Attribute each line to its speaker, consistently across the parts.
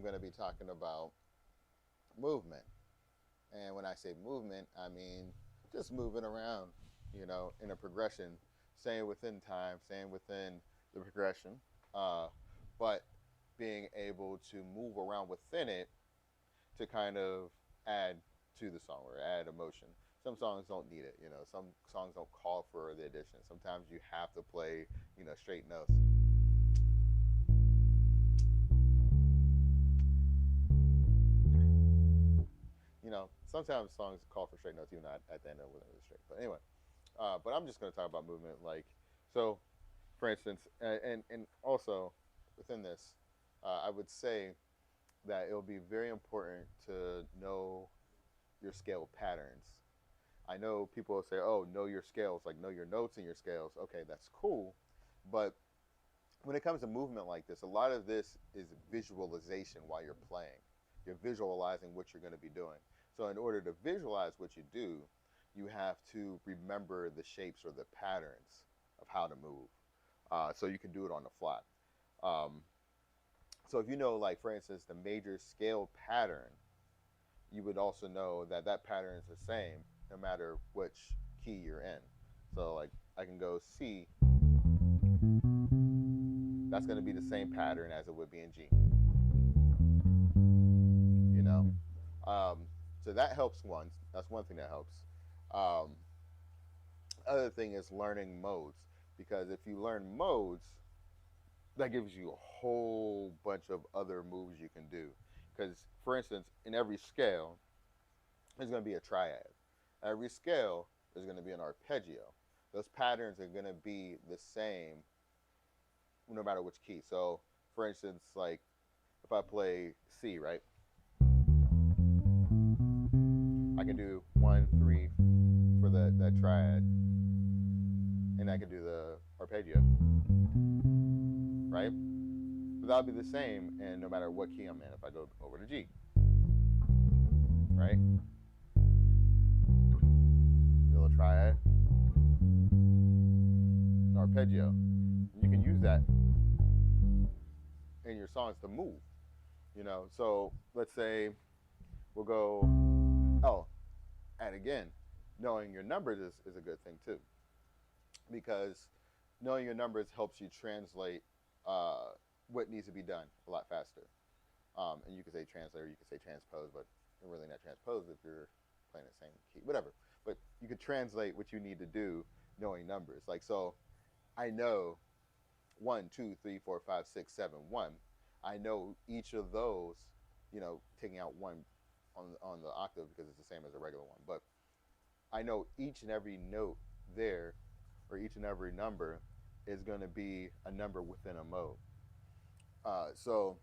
Speaker 1: going to be talking about movement. And when I say movement, I mean just moving around, in a progression, staying within time, staying within the progression, uh, but being able to move around within it to kind of add to the song or add emotion. Some songs don't need it, some songs don't call for the addition. Sometimes you have to play, straight notes. Sometimes songs call for straight notes even at the end of it wasn't really straight. But anyway, but I'm just going to talk about movement. So, for instance, and also within this, I would say that it'll be very important to know your scale patterns. I know people will say, "Oh, know your scales, like know your notes and your scales." Okay, that's cool, but when it comes to movement like this, a lot of this is visualization while you're playing. You're visualizing what you're going to be doing. So, in order to visualize what you do, you have to remember the shapes or the patterns of how to move, so you can do it on the fly. Um, so, if you know, like for instance, the major scale pattern, you would also know that that pattern is the same no matter which key you're in. So, like I can go C, that's going to be the same pattern as it would be in G. You know, um, so that helps one. That's one thing that helps. Um, Other thing is learning modes, because if you learn modes, that gives you a whole bunch of other moves you can do. Because, for instance, in every scale, there's going to be a triad. Every scale, there's going to be an arpeggio. Those patterns are going to be the same no matter which key. So, for instance, like if I play C, right, I can do 1, 3 for that triad, and I can do the arpeggio, right? But that'll be the same, and no matter what key I'm in, if I go over to G, right? The little triad, an arpeggio. You can use that in your songs to move, So let's say we'll go, oh, and again, knowing your numbers is a good thing too, because knowing your numbers helps you translate what needs to be done a lot faster. And you can say translate or you can say transpose, but you're really not transpose if you're playing the same key, whatever. But you could translate what you need to do knowing numbers. Like, so I know 1, 2, 3, 4, 5, 6, 7, 1. I know each of those, taking out one on the octave because it's the same as a regular one. But I know each and every note there, or each and every number, is going to be a number within a mode. So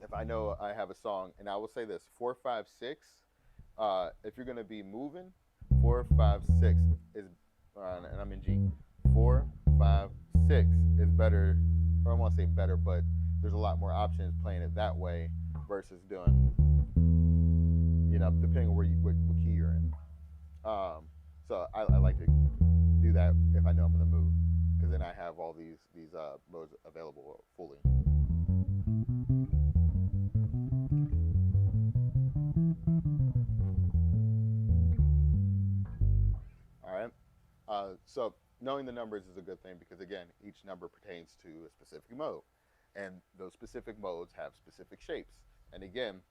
Speaker 1: if I know I have a song, and I will say this: 4, 5, 6. If you're going to be moving, 4, 5, 6 is, and I'm in G. 4, 5, 6 is better, or I won't say better, but there's a lot more options playing it that way versus doing, depending on what key you're in. So I like to do that if I know I'm going to move, because then I have all these modes available fully. All right. So knowing the numbers is a good thing because again, each number pertains to a specific mode, and those specific modes have specific shapes. And again,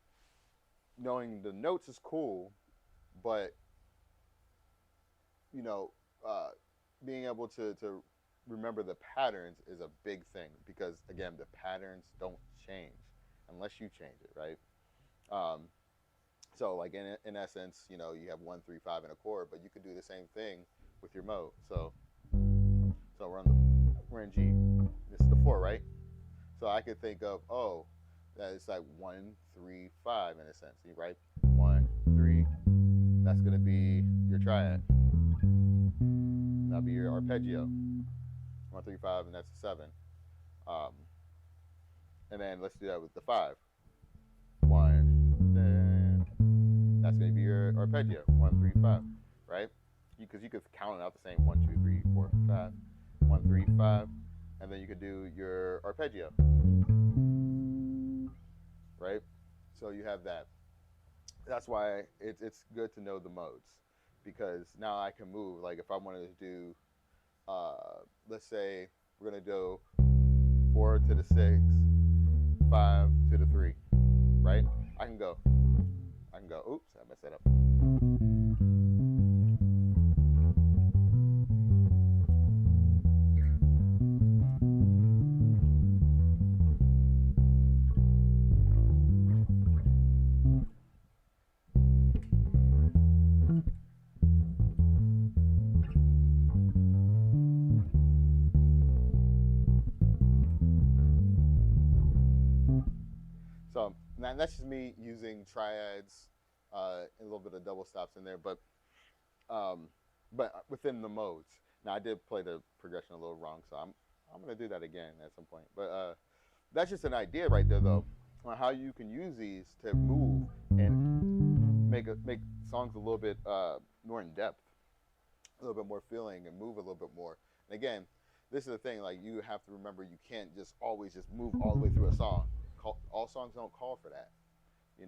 Speaker 1: knowing the notes is cool, but you know, uh, being able to remember the patterns is a big thing because again, the patterns don't change unless you change it, right? Um, so like in essence, you have 1, 3, 5 in a chord, but you could do the same thing with your mode. So we're in G. This is the 4, right? So I could think of, oh, that it's like 1, 3, 5 in a sense, right? 1, 3. That's gonna be your triad. That'll be your arpeggio. 1, 3, 5, and that's a 7. Um, and then let's do that with the 5. 1, then that's gonna be your arpeggio. 1, 3, 5, right? Because you could count it out the same 1, 2, 3, 4, 5, 1, 3, 5, and then you could do your arpeggio. right? So you have that. That's why it's good to know the modes, because now I can move. Like if I wanted to do, let's say we're gonna do 4 to the 6, 5 to the 3, right? I can go. I can go. Oops, I messed that up. So now that's just me using triads, and a little bit of double stops in there, um, but within the modes. Now I did play the progression a little wrong, so I'm gonna do that again at some point. But that's just an idea right there, though, on how you can use these to move and make songs a little bit more in depth, a little bit more feeling, and move a little bit more. And again, this is the thing. Like you have to remember, you can't just always just move all the way through a song. All songs don't call for that.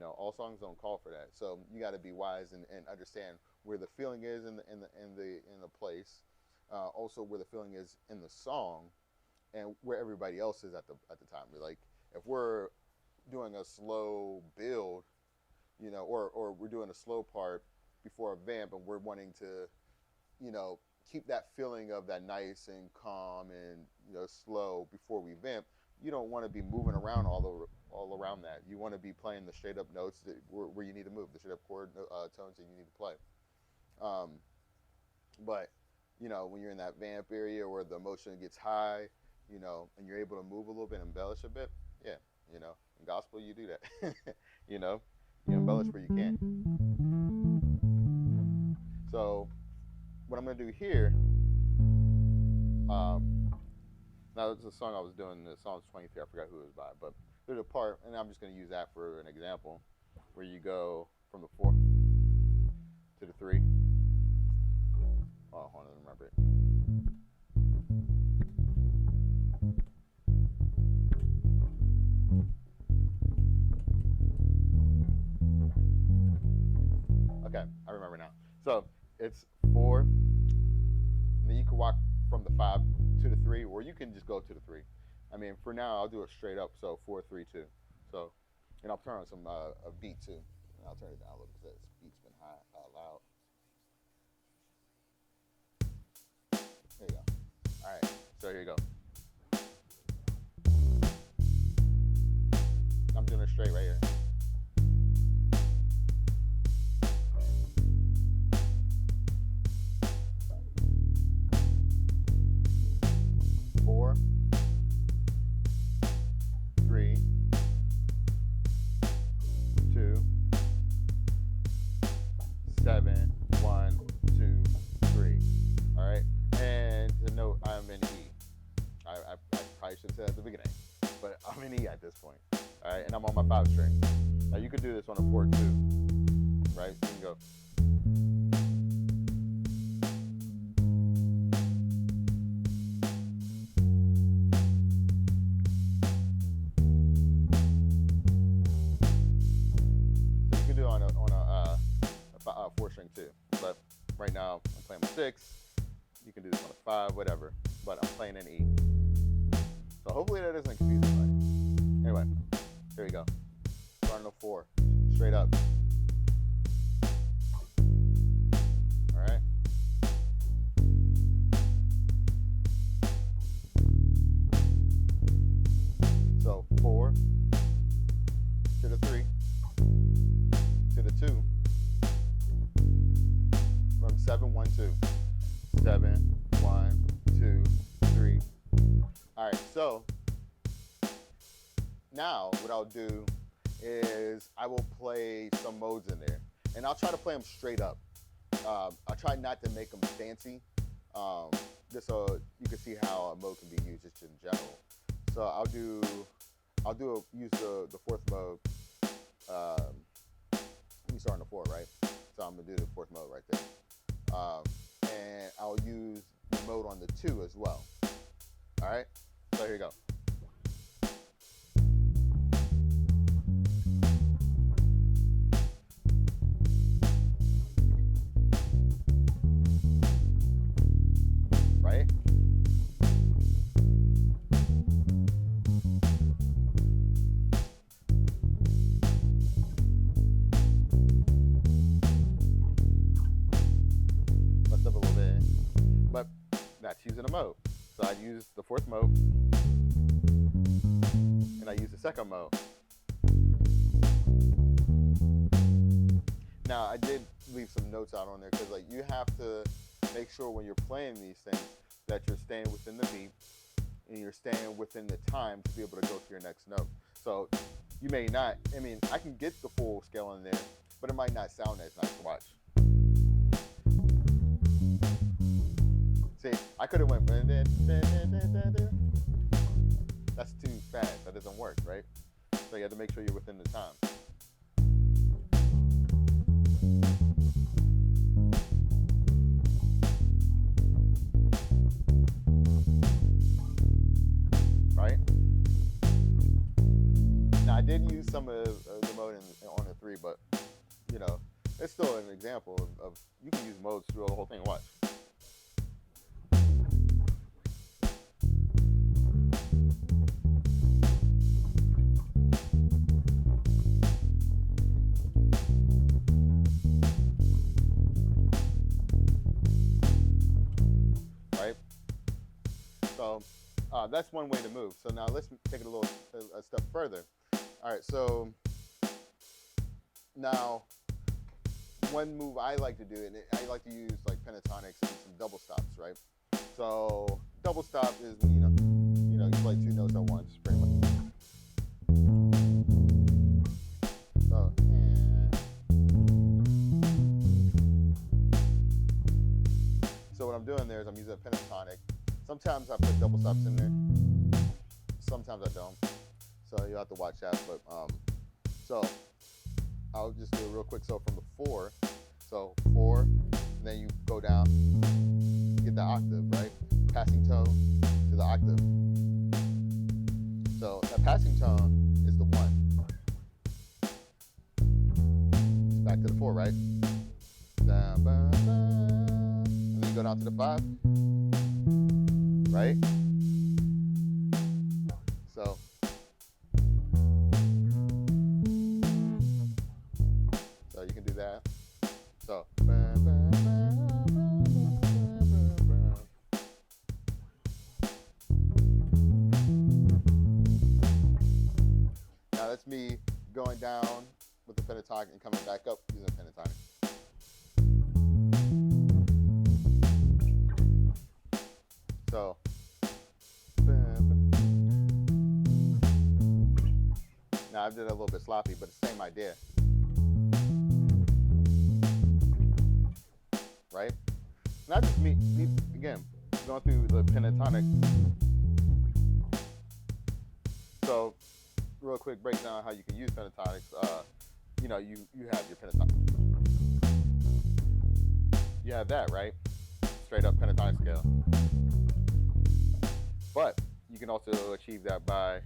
Speaker 1: All songs don't call for that. So you got to be wise and understand where the feeling is in the place, also where the feeling is in the song, and where everybody else is at the time. Like if we're doing a slow build, or we're doing a slow part before a vamp, and we're wanting to, keep that feeling of that nice and calm and slow before we vamp. You don't want to be moving around all around that. You want to be playing the straight up notes where you need to move, the straight up chord tones that you need to play. Um, but when you're in that vamp area where the emotion gets high, and you're able to move a little bit, embellish a bit, yeah, in gospel you do that. You embellish where you can. So what I'm gonna do here, now this is a song I was doing. The song's 23. I forgot who it was by, but there's a part, and I'm just gonna use that for an example, where you go from the 4 to the 3. Oh, hold on, remember it. Okay, I remember now. So it's 4, and then you can walk from the 5 to the 3, or you can just go to the 3. I mean, for now, I'll do it straight up. So 4, 3, 2. So, and I'll turn on some a beat too. And I'll turn it down a little because this beat's been high, loud. There you go. All right. So here you go. I'm doing it straight right here. Four, 3, 2, 7, 1, 2, 3. All right, and to note, I'm in E. I probably should have said at the beginning, but I'm in E at this point. All right, and I'm on my 5 string. Now you could do this on a 4 too, right? You can go. On a 4 string too, but right now I'm playing with 6. You can do this on a 5, whatever, but I'm playing in E. So hopefully that doesn't confuse anybody. Anyway, here we go. Starting on 4, straight up. All right. So 4 to the 3 to the 2. From 7, 1, 2. 7, 1, 2, 3. All right, so now what I'll do is I will play some modes in there, and I'll try to play them straight up. I'll try not to make them fancy, just so you can see how a mode can be used just in general. So use the 4th mode. Let me start on the 4, right? So I'm gonna do the 4th mode right there. And I'll use the mode on the 2 as well. All right, so here you go. using a mode. So I use the fourth mode, and I use the second mode. Now I did leave some notes out on there because like you have to make sure when you're playing these things that you're staying within the beat and you're staying within the time to be able to go to your next note. So you may not, I mean, I can get the full scale in there, but it might not sound as nice to watch. See, I could have went, that's too fast. That doesn't work, right? So you have to make sure you're within the time. Right? Now I did use some of the mode on the 3, but you know, it's still an example of you can use modes through the whole thing. Watch. Right? So that's one way to move. So now let's take it a step further. All right, so now one move I like to do, and I like to use like pentatonics and some double stops, right? So double stop is you play 2 notes at once, pretty much. So what I'm doing there is I'm using a pentatonic. Sometimes I put double stops in there. Sometimes I don't. So you'll have to watch that. But so I'll just do it real quick. So from the 4, so 4, and then you go down, get the octave, right? Passing tone to the octave. So that passing tone is the 1. It's back to the 4, right? And then you go down to the 5, right? So you can do that. So now that's me going down with the pentatonic and coming back up using the pentatonic. So now I did it a little bit sloppy, but the same idea. Right? Not just me again, going through the pentatonic. So real quick breakdown how you can use pentatonics. You have your pentatonic. You have that, right? Straight up pentatonic scale. But you can also achieve that by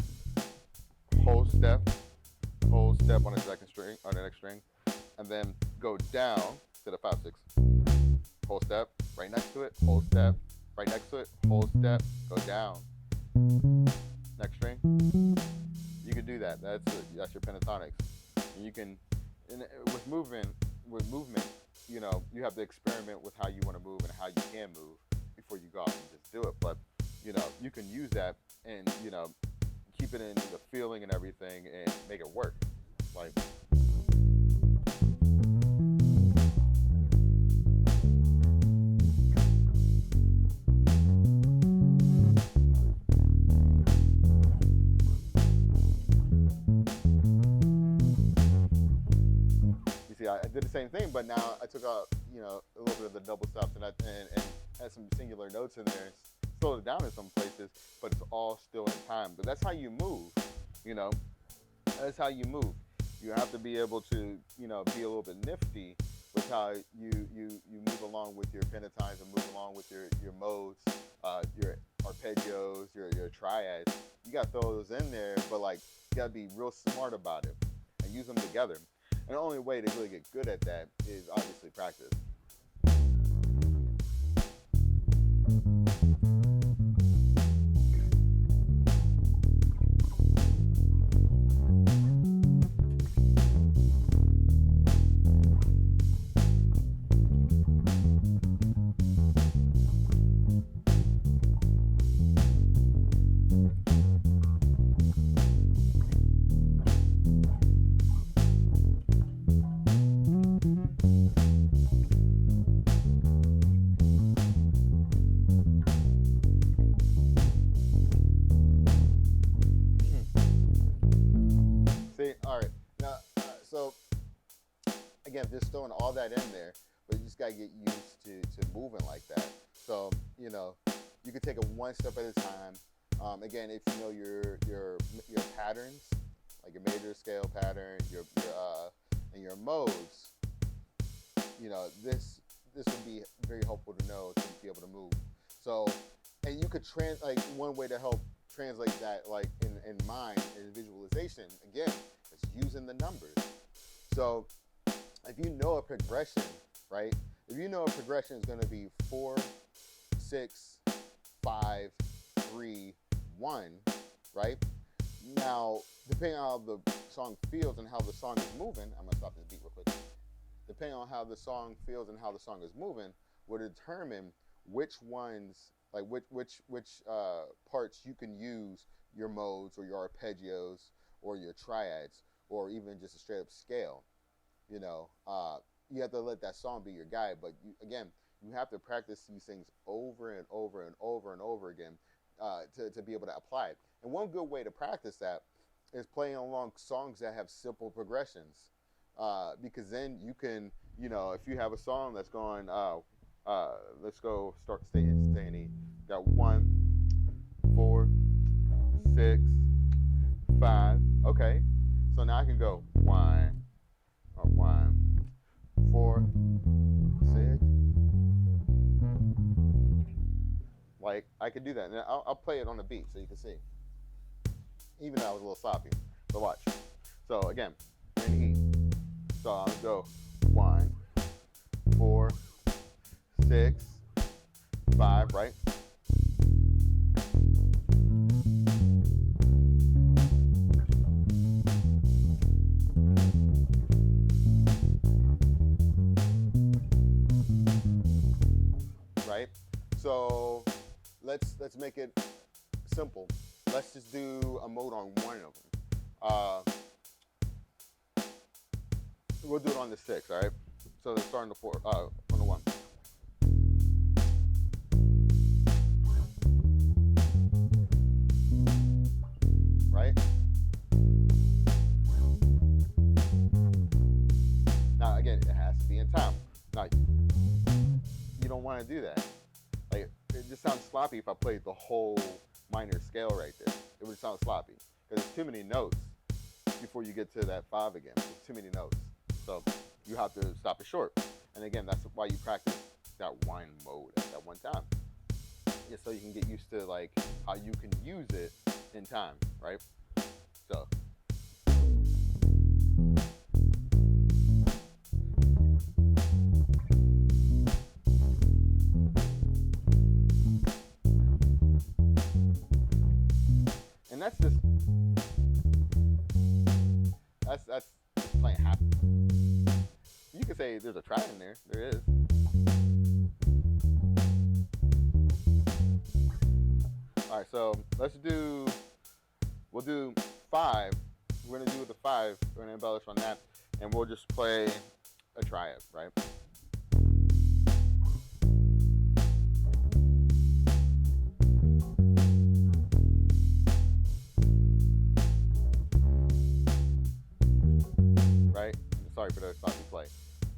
Speaker 1: whole step on the second string, on the next string, and then go down to the 5/6. Whole step, right next to it, whole step, right next to it, whole step, go down. Next string. You can do that. That's your pentatonics. And you can, with movement, you have to experiment with how you want to move and how you can move before you go out and just do it. But you can use that and keep it in the feeling and everything and make it work. Like. I did the same thing, but now I took out, a little bit of the double stops and had some singular notes in there. Slowed it down in some places, but it's all still in time. But that's how you move, That's how you move. You have to be able to, be a little bit nifty with how you move along with your pentatonics and move along with your modes, your arpeggios, your triads. You got to throw those in there, but you got to be real smart about it and use them together. And the only way to really get good at that is obviously practice. again, just throwing all that in there, but you just gotta get used to moving like that. So you could take it one step at a time. Again, if you know your patterns, like your major scale pattern, and your modes, this would be very helpful to know to be able to move. So, and you could like one way to help translate that, like in mind and visualization, again, is using the numbers. So, if you know a progression, right? If you know a progression is going to be 4, 6, 5, 3, 1, right? Now, depending on how the song feels and how the song is moving, I'm gonna stop this beat real quick. Depending on how the song feels and how the song is moving, will determine which ones, like which parts you can use your modes or your arpeggios or your triads or even just a straight up scale. You have to let that song be your guide, but you have to practice these things over and over and over and over again to be able to apply it. And one good way to practice that is playing along songs that have simple progressions, because then you can, if you have a song that's going, let's go start staying E. Got 1, 4, 6, 5. Okay, so now I can go 1, 4, 6. Like, I could do that, and I'll play it on the beat so you can see. Even though I was a little sloppy, but watch. So again, in E. So I'll go 1, 4, 6, 5, right? Right? So let's make it simple. Let's just do a mode on one of them. We'll do it on the 6, all right? So let's start on the 4, on the 1. Right? Now again, it has to be in time. Now, you don't want to do that. Like, it just sounds sloppy if I played the whole minor scale right there. It would sound sloppy because there's too many notes before you get to that 5 again. There's too many notes, so you have to stop it short. And again, that's why you practice that one mode at that one time, so you can get used to like how you can use it in time, right? So. And that's just playing happy. You could say there's a try in there. There is. All right, so we'll do 5. We're gonna do the 5. We're gonna embellish on that, and we'll just play a triad, right? Right? Sorry for the sloppy play.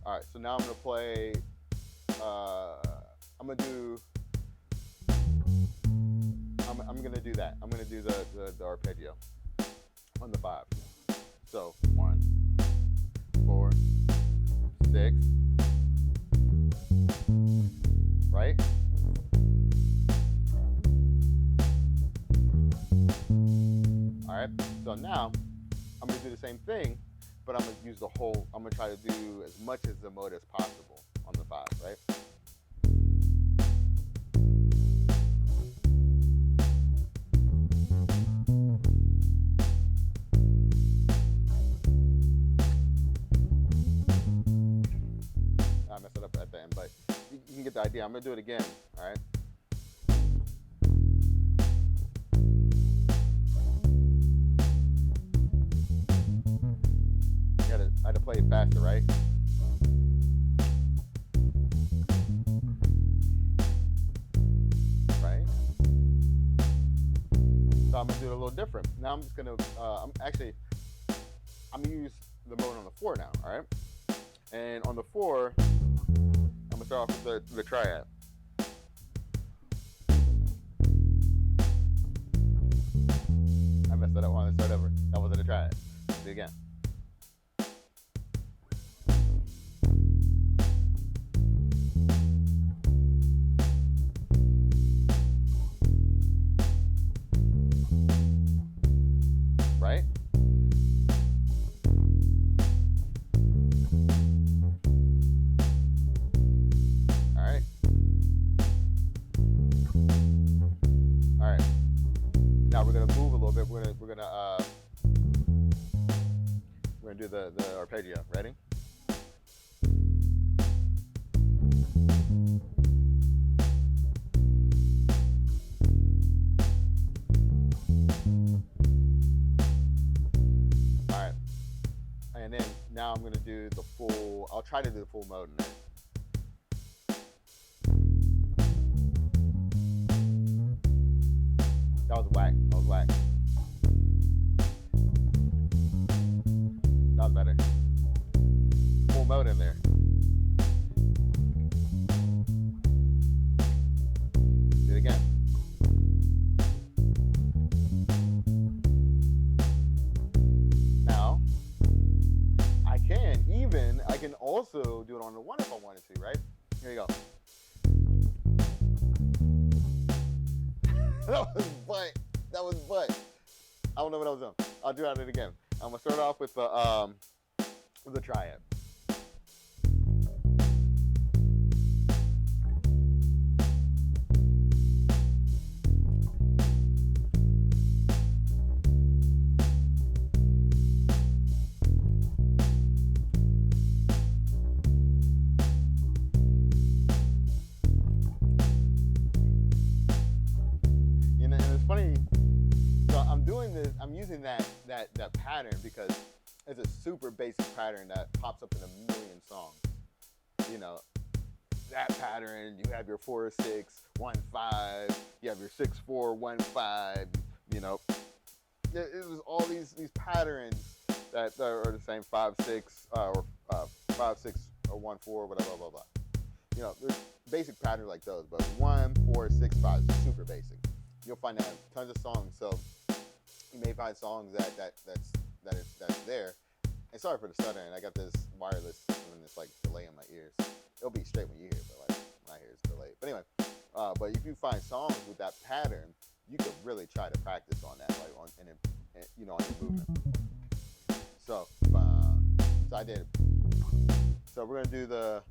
Speaker 1: All right, so now I'm gonna play. I'm gonna do that. I'm gonna do the arpeggio on the 5. So 1, 4, 6. Right? All right. So now I'm gonna do the same thing, but I'm gonna use I'm gonna try to do as much as the mode as possible on the 5, right? I messed it up at the end, but you can get the idea. I'm gonna do it again, all right? I had to play it faster, right? Right? So I'm gonna do it a little different. Now I'm just gonna, I'm gonna use the mode on the 4 now, all right? And on the 4, I'm gonna start off with the triad. I messed that up. I want to start over. That wasn't a triad. Let's do it again. Right? All right. All right. Now we're gonna move a little bit. We're gonna do the arpeggio. Ready? All right. And then now I'm gonna do the full. I'll try to do the full mode in there. That was whack. That was whack. That was better. Full mode in there. Do it again. Now, I can also do it on the 1 if I wanted to, right? Here you go. That was butt. That was butt. I don't know what I was doing. I'll do it again. I'm gonna start off with the triad. I'm using that pattern because it's a super basic pattern that pops up in a million songs. You know, that pattern, you have your 4-6, 1-5, you have your 6-4, 1-5, you know. It was all these patterns that are the same 5-6 or 5-6 or 1-4, whatever, blah, blah, blah. You know, there's basic patterns like those, but 1, 4, 6, 5 is super basic. You'll find that in tons of songs. So you may find songs that's there. And sorry for the stuttering. I got this wireless system and it's like delay in my ears. It'll be straight when you hear it, but like when I hear it's delayed. But anyway, but if you find songs with that pattern, you could really try to practice on that, like on you know, on your movement. So I did. So we're gonna do the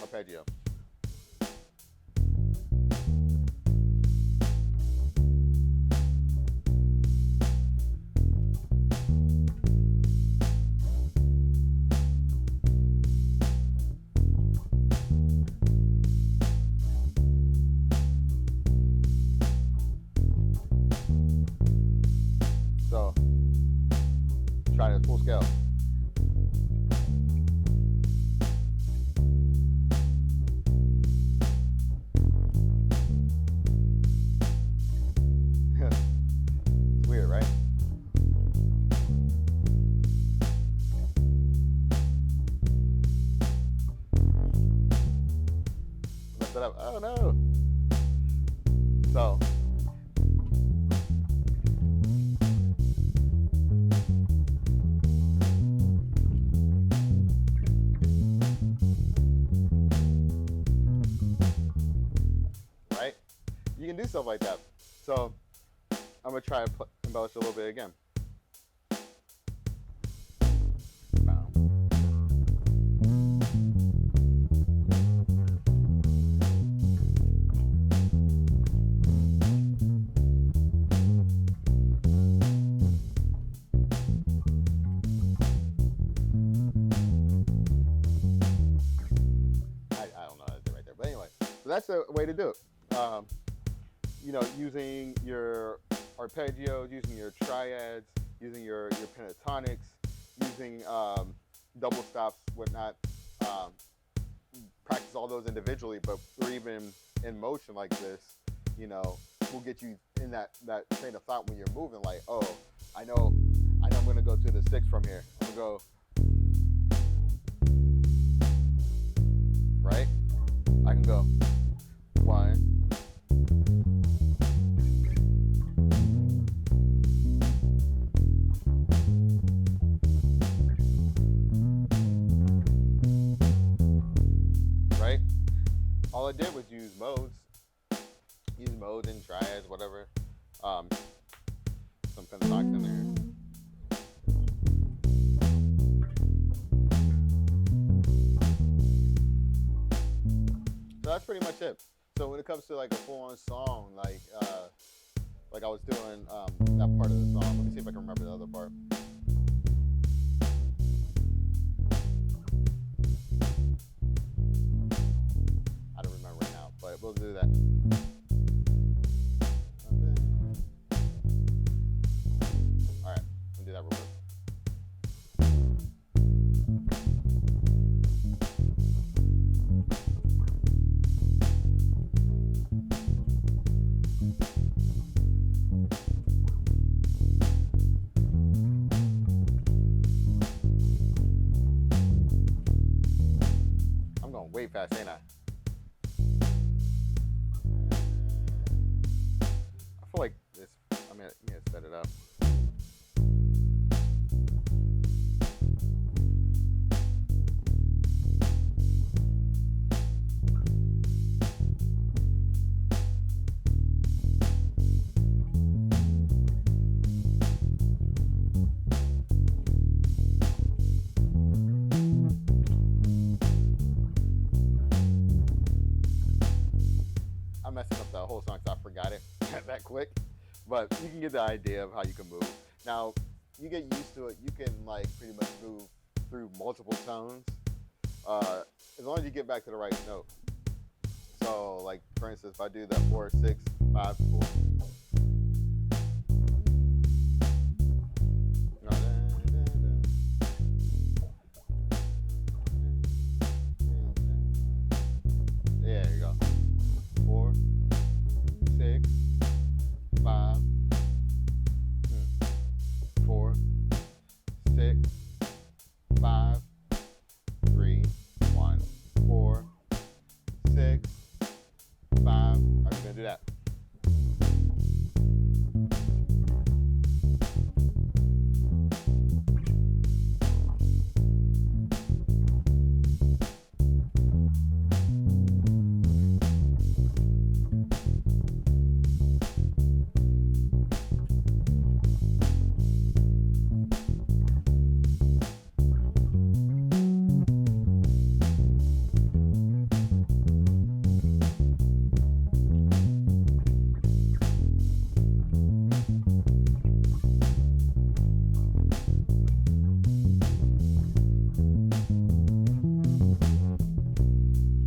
Speaker 1: arpeggio. So try it full scale. It's weird, right? Messed it up. Oh no. So you can do stuff like that. So I'm gonna try to embellish a little bit again. I don't know how to do it right there, but anyway, so that's a way to do it. You know, using your arpeggios, using your triads, using your pentatonics, using double stops, whatnot. Practice all those individually, but or even in motion like this, you know, will get you in that train of thought when you're moving. Like, oh, I know I'm gonna go to the 6 from here. I'm go right. I can go 1. Right? All I did was use modes and triads, whatever. Some pentatonics in there. So that's pretty much it. So when it comes to like a full-on song, like I was doing that part of the song. Let me see if I can remember the other part. I don't remember right now, but we'll do that. All right, we'll do that real quick. I'm going way fast, ain't I? I feel like this. I'm gonna set it up. I'm messing up the whole song because I forgot it that quick. But you can get the idea of how you can move. Now, you get used to it. You can like pretty much move through multiple tones, as long as you get back to the right note. So, like for instance, if I do the 4, 6, 5, 4. There you go. 4, 6, 5, 4, 6, 5, 3, 1, 4, 6, 5. Are you gonna do that?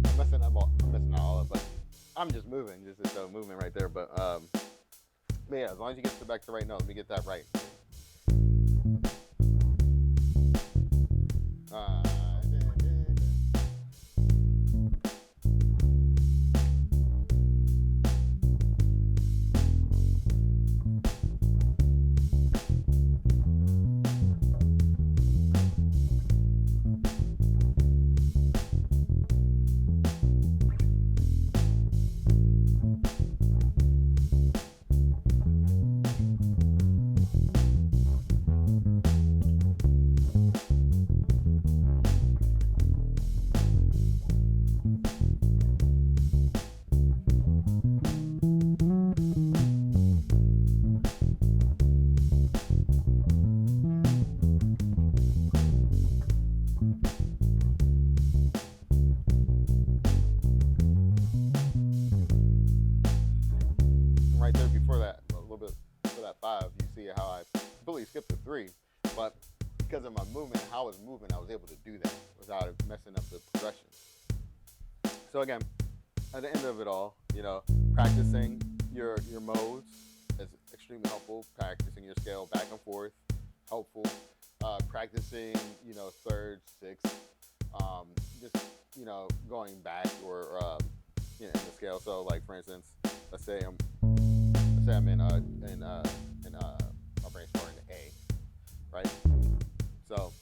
Speaker 1: I'm messing out all of it, but I'm just moving, just a movement right there. But yeah, as long as you get back to the right note, let me get that right. Uh, right there before that, a little bit before that 5, you see how I completely skipped the 3, but because of my movement, how I was moving, I was able to do that without messing up the progression. So again, at the end of it all, practicing your modes is extremely helpful. Practicing your scale back and forth, helpful. Practicing, thirds, sixths, just going back or in the scale. So like for instance, let's say I'm in my brain's more in A, right? So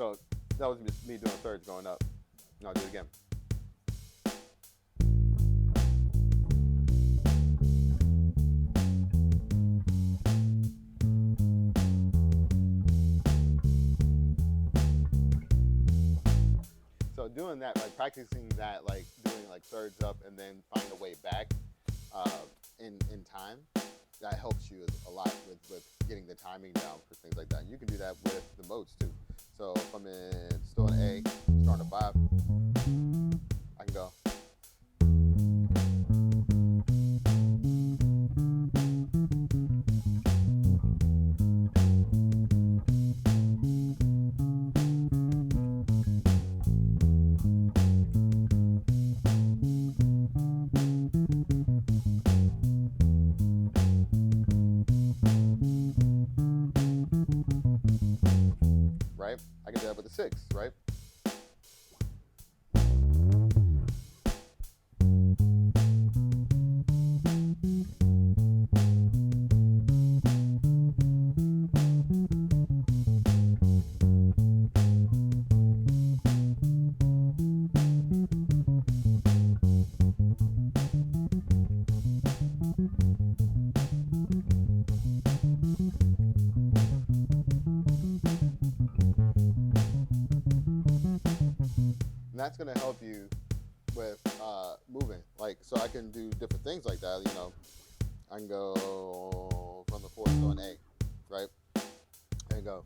Speaker 1: So that was just me doing thirds going up. And I'll do it again. So doing that, like practicing that, like doing like thirds up and then find a way back in time, that helps you a lot with getting the timing down for things like that. And you can do that with the modes too. So if I'm still in A, starting a 5, I can go. Right? I can do that with the 6, right? That's going to help you with moving. Like, so I can do different things like that. You know, I can go from the 4th to an A, right? And go.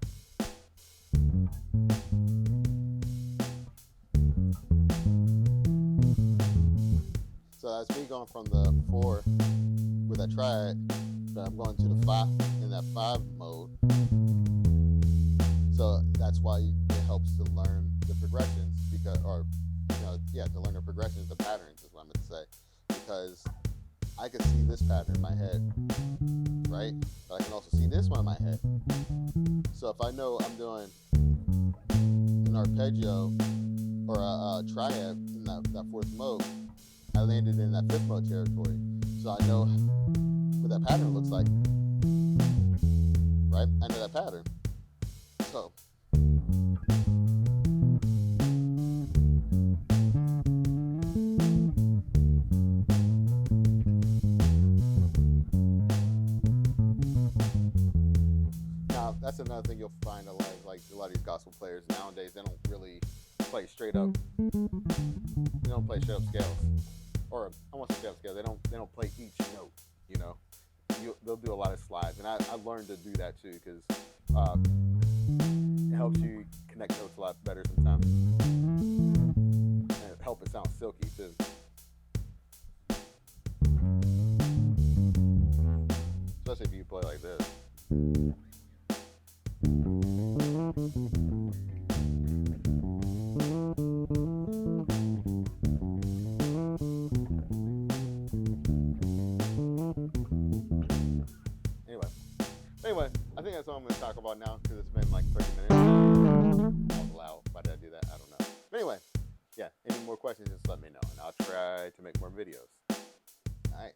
Speaker 1: So that's me going from the 4 with that triad, but I'm going to the 5 in that 5 mode. So that's why it helps to learn the progressions, because, or to learn the progressions, the patterns is what I'm going to say, because I can see this pattern in my head, right? But I can also see this one in my head. So if I know I'm doing an arpeggio or a triad in that 4th mode, I landed in that 5th mode territory. So I know what that pattern looks like, right? I know that pattern. So now that's another thing you'll find a lot of these gospel players nowadays. They don't really play straight up. They don't play straight up scales, or I want to say straight up scales. They don't play each note. You know, they'll do a lot of slides, and I learned to do that too, because it helps you connect notes a lot better sometimes, and it helps it sound silky too. Especially if you play like this. Anyway, I think that's all I'm going to talk about now, because it's been like 30 minutes. That was loud. Why did I do that? I don't know. But anyway, yeah, any more questions, just let me know, and I'll try to make more videos. All right.